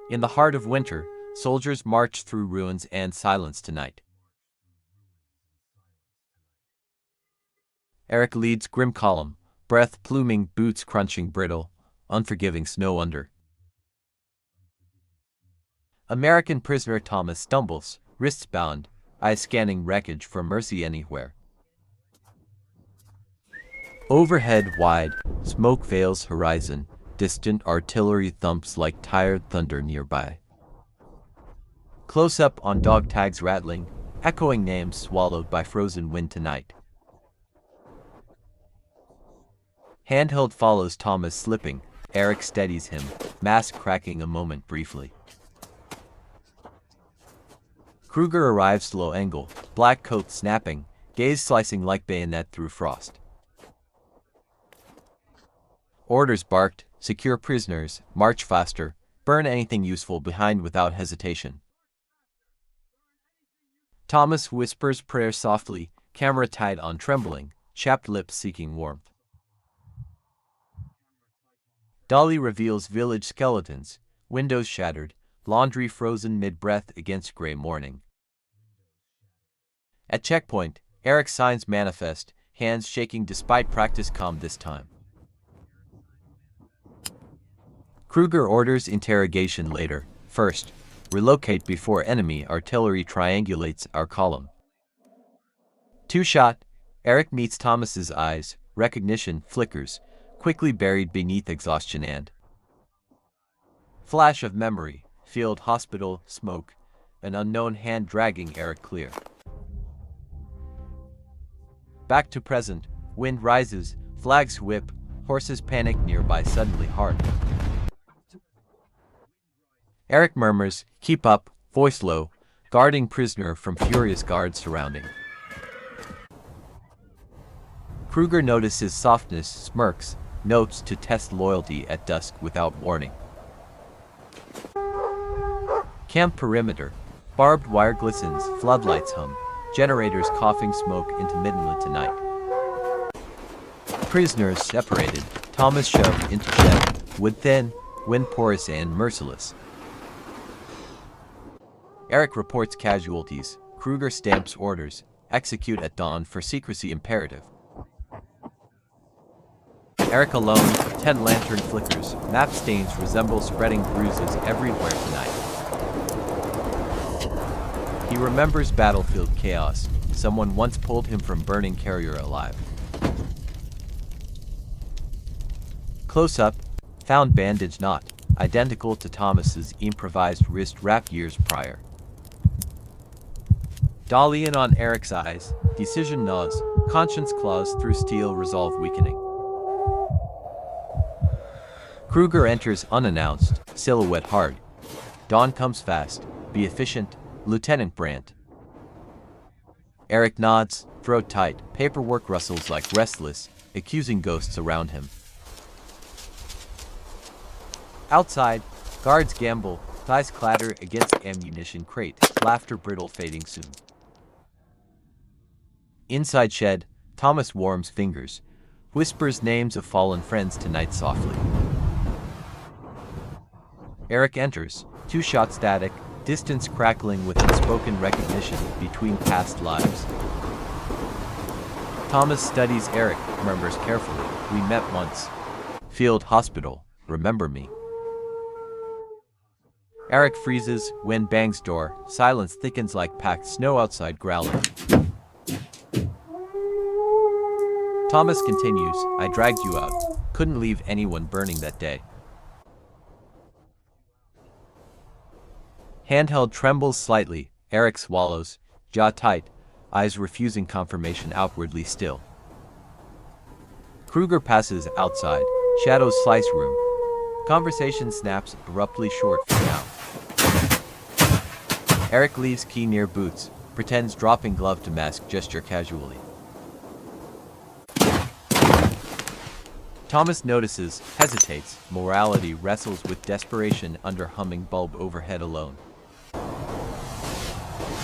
In the heart of winter, soldiers march through ruins and silence tonight. Eric leads grim column, breath pluming, boots crunching brittle, unforgiving snow under. American prisoner Thomas stumbles, wrists bound, eyes scanning wreckage for mercy anywhere. Overhead wide, smoke veils horizon, distant artillery thumps like tired thunder nearby. Close up on dog tags rattling, echoing names swallowed by frozen wind tonight. Handheld follows Thomas slipping, Eric steadies him, mask cracking a moment briefly. Kruger arrives low angle, black coat snapping, gaze slicing like bayonet through frost. Orders barked, secure prisoners, march faster, burn anything useful behind without hesitation. Thomas whispers prayer softly, camera tight on trembling, chapped lips seeking warmth. Dolly reveals village skeletons, windows shattered, laundry frozen mid-breath against gray morning. At checkpoint, Eric signs manifest, hands shaking despite practice calm this time. Kruger orders interrogation later. First, relocate before enemy artillery triangulates our column. Two shot, Eric meets Thomas's eyes, recognition flickers, quickly buried beneath exhaustion and flash of memory, field hospital, smoke, an unknown hand dragging Eric clear. Back to present, wind rises, flags whip, horses panic nearby suddenly hard. Eric murmurs, keep up, voice low, guarding prisoner from furious guards surrounding. Kruger notices softness, smirks, notes to test loyalty at dusk without warning. Camp perimeter, barbed wire glistens, floodlights hum, generators coughing smoke intermittently tonight. Prisoners separated, Thomas shoved into shed, wood thin, wind porous and merciless. Eric reports casualties, Kruger stamps orders, execute at dawn for secrecy imperative. Eric alone, tent lantern flickers, map stains resemble spreading bruises everywhere tonight. He remembers battlefield chaos, someone once pulled him from burning carrier alive. Close up, found bandage knot, identical to Thomas's improvised wrist wrap years prior. Dolly in on Eric's eyes, decision gnaws, conscience claws through steel, resolve weakening. Kruger enters unannounced, silhouette hard. Dawn comes fast, be efficient, Lieutenant Brandt. Eric nods, throat tight, paperwork rustles like restless, accusing ghosts around him. Outside, guards gamble, thighs clatter against ammunition crate, laughter brittle fading soon. Inside shed, Thomas warms fingers, whispers names of fallen friends tonight softly. Eric enters, two-shot static, distance crackling with unspoken recognition between past lives. Thomas studies Eric, remembers carefully, we met once. Field hospital, remember me. Eric freezes, wind bangs door, silence thickens like packed snow outside growling. Thomas continues, I dragged you out, couldn't leave anyone burning that day. Handheld trembles slightly, Eric swallows, jaw tight, eyes refusing confirmation outwardly still. Kruger passes outside, shadows slice room. Conversation snaps abruptly short for now. Eric leaves key near boots, pretends dropping glove to mask gesture casually. Thomas notices, hesitates, morality wrestles with desperation under humming bulb overhead alone.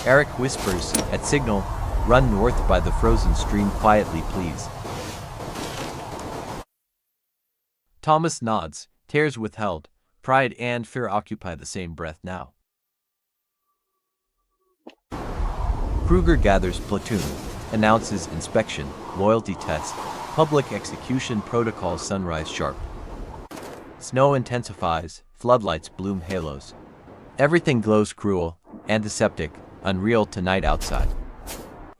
Eric whispers, at signal, run north by the frozen stream quietly please. Thomas nods, tears withheld, Pride and fear occupy the same breath now. Kruger gathers platoon, announces inspection, loyalty test, public execution protocol sunrise sharp. Snow intensifies, floodlights bloom halos. Everything glows cruel, antiseptic, unreal tonight outside.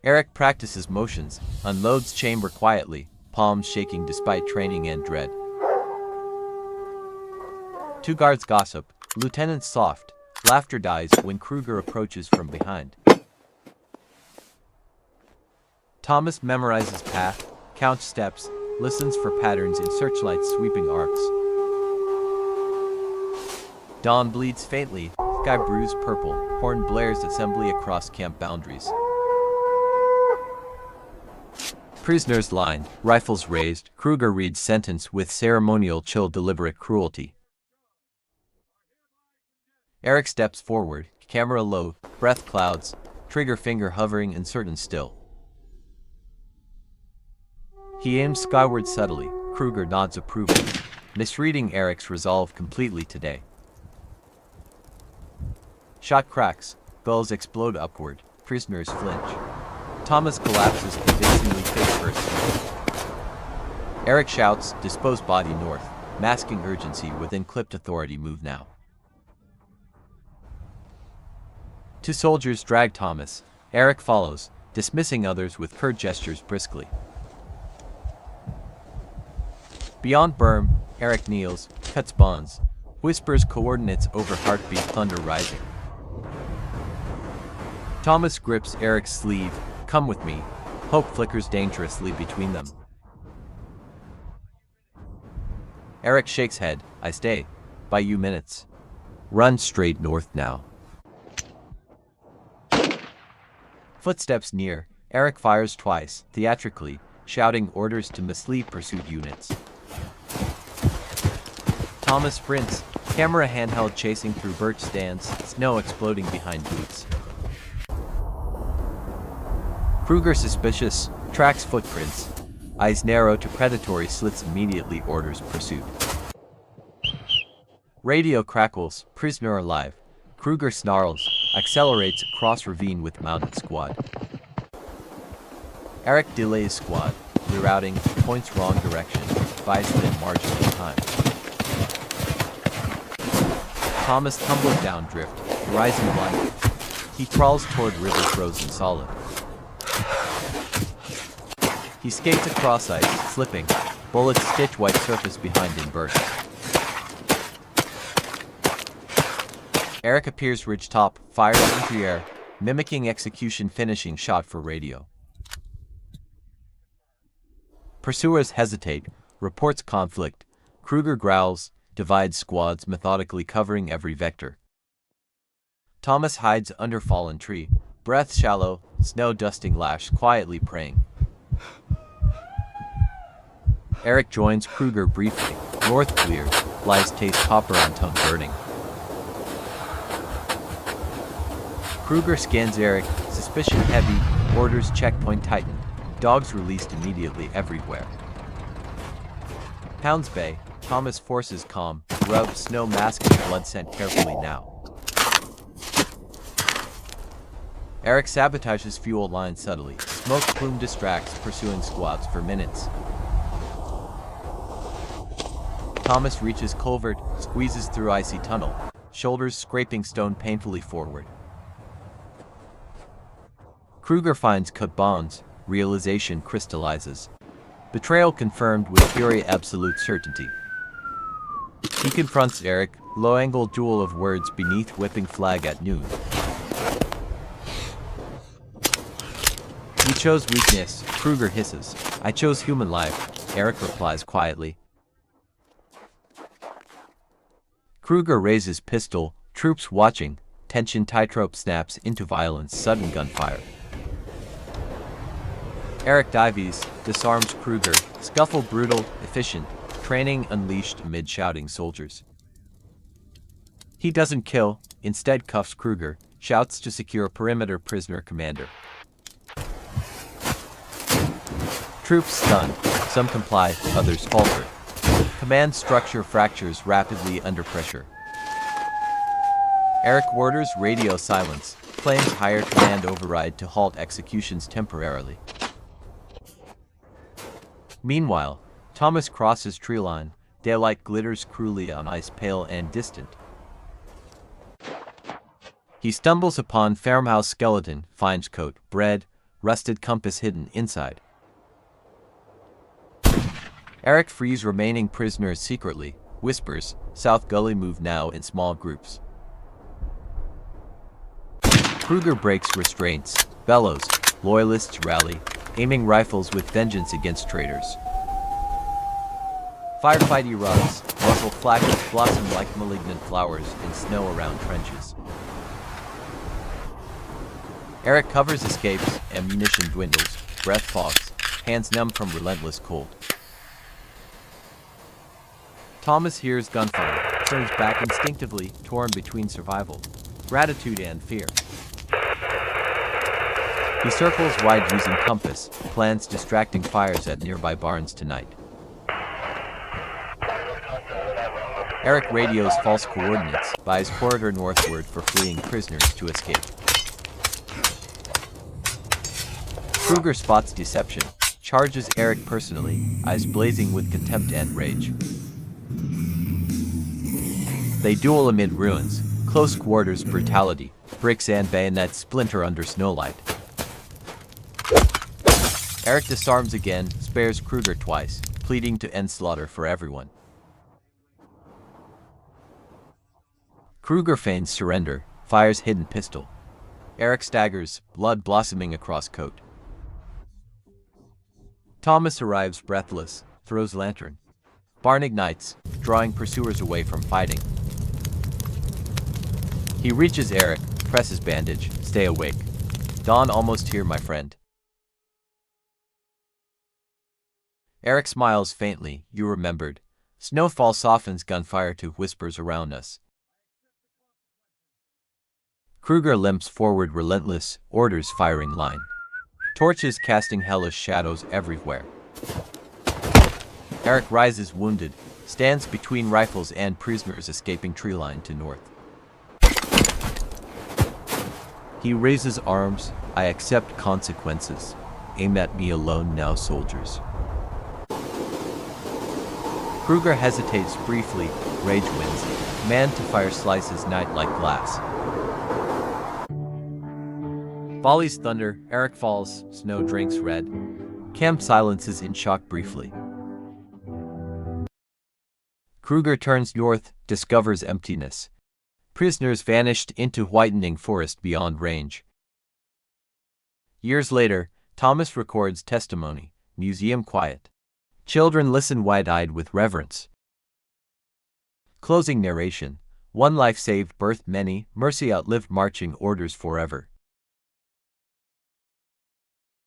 Eric practices motions, unloads chamber quietly, palms shaking despite training and dread. Two guards gossip, lieutenant's soft, laughter dies when Kruger approaches from behind. Thomas memorizes path, counts steps, listens for patterns in searchlight's sweeping arcs. Dawn bleeds faintly, sky brews purple, horn blares assembly across camp boundaries. Prisoners lined, rifles raised, Kruger reads sentence with ceremonial chill deliberate cruelty. Eric steps forward, camera low, breath clouds, trigger finger hovering uncertain still. He aims skyward subtly, Kruger nods approval, misreading Eric's resolve completely today. Shot cracks, bells explode upward, prisoners flinch. Thomas collapses convincingly face first. Eric shouts, dispose body north, masking urgency within clipped authority move now. Two soldiers drag Thomas. Eric follows, dismissing others with curt gestures briskly. Beyond berm, Eric kneels, cuts bonds, whispers coordinates over heartbeat thunder rising. Thomas grips Eric's sleeve, come with me. Hope flickers dangerously between them. Eric shakes head, I stay. By you minutes. Run straight north now. Footsteps near, Eric fires twice, theatrically, shouting orders to mislead pursuit units. Thomas sprints, camera handheld chasing through birch stands, snow exploding behind boots. Kruger suspicious, tracks footprints, eyes narrow to predatory slits immediately orders pursuit. Radio crackles, prisoner alive. Kruger snarls, accelerates across ravine with mounted squad. Eric delays squad, rerouting, points wrong direction, buys them marginal time. Thomas tumbling down drift, rising light. He crawls toward river frozen solid. He skates across ice, slipping, bullets stitch white surface behind him burst. Eric appears ridgetop, fires into air, mimicking execution finishing shot for radio. Pursuers hesitate, reports conflict, Kruger growls, divides squads methodically covering every vector. Thomas hides under fallen tree, breath shallow, snow dusting lash quietly praying. Eric joins Kruger briefly, north clear, lies taste copper on tongue burning. Kruger scans Eric, suspicion heavy, orders checkpoint tightened, dogs released immediately everywhere. Hounds Bay, Thomas forces calm, rub snow mask and blood scent carefully now. Eric sabotages fuel line subtly, smoke plume distracts pursuing squads for minutes. Thomas reaches culvert, squeezes through icy tunnel, shoulders scraping stone painfully forward. Kruger finds cut bonds, realization crystallizes. Betrayal confirmed with fury absolute certainty. He confronts Eric, low-angle duel of words beneath whipping flag at noon. You chose weakness, Kruger hisses. I chose human life, Eric replies quietly. Kruger raises pistol, troops watching, tension tightrope snaps into violence, sudden gunfire. Eric dives, disarms Kruger, scuffle brutal, efficient, training unleashed amid shouting soldiers. He doesn't kill, instead cuffs Kruger, shouts to secure perimeter prisoner commander. Troops stunned, some comply, others falter. Command structure fractures rapidly under pressure. Eric orders radio silence, claims higher command override to halt executions temporarily. Meanwhile, Thomas crosses tree line, daylight glitters cruelly on ice, pale and distant. He stumbles upon farmhouse skeleton, finds coat, bread, rusted compass hidden inside. Eric frees remaining prisoners secretly, whispers, South Gully move now in small groups. Kruger breaks restraints, bellows, loyalists rally, aiming rifles with vengeance against traitors. Firefight erupts, muzzle flashes blossom like malignant flowers in snow around trenches. Eric covers escapes, ammunition dwindles, breath fogs, hands numb from relentless cold. Thomas hears gunfire, turns back instinctively, torn between survival, gratitude and fear. He circles wide using compass, plans distracting fires at nearby barns tonight. Eric radios false coordinates, buys corridor northward for fleeing prisoners to escape. Kruger spots deception, charges Eric personally, eyes blazing with contempt and rage. They duel amid ruins, close quarters brutality, bricks and bayonets splinter under snowlight. Eric disarms again, spares Kruger twice, pleading to end slaughter for everyone. Kruger feigns surrender, fires hidden pistol. Eric staggers, blood blossoming across coat. Thomas arrives breathless, throws lantern. Barn ignites, drawing pursuers away from fighting. He reaches Eric, presses bandage, stay awake. Dawn almost here, my friend. Eric smiles faintly, you remembered. Snowfall softens gunfire to whispers around us. Kruger limps forward relentless, orders firing line. Torches casting hellish shadows everywhere. Eric rises wounded, stands between rifles and prisoners escaping tree line to north. He raises arms, I accept consequences. Aim at me alone now, soldiers. Kruger hesitates briefly, rage wins. Man to fire slices night like glass. Volleys thunder, Eric falls, snow drinks red. Camp silences in shock briefly. Kruger turns north, discovers emptiness. Prisoners vanished into whitening forest beyond range. Years later, Thomas records testimony, museum quiet. Children listen wide-eyed with reverence. Closing narration, one life saved birthed many, mercy outlived marching orders forever.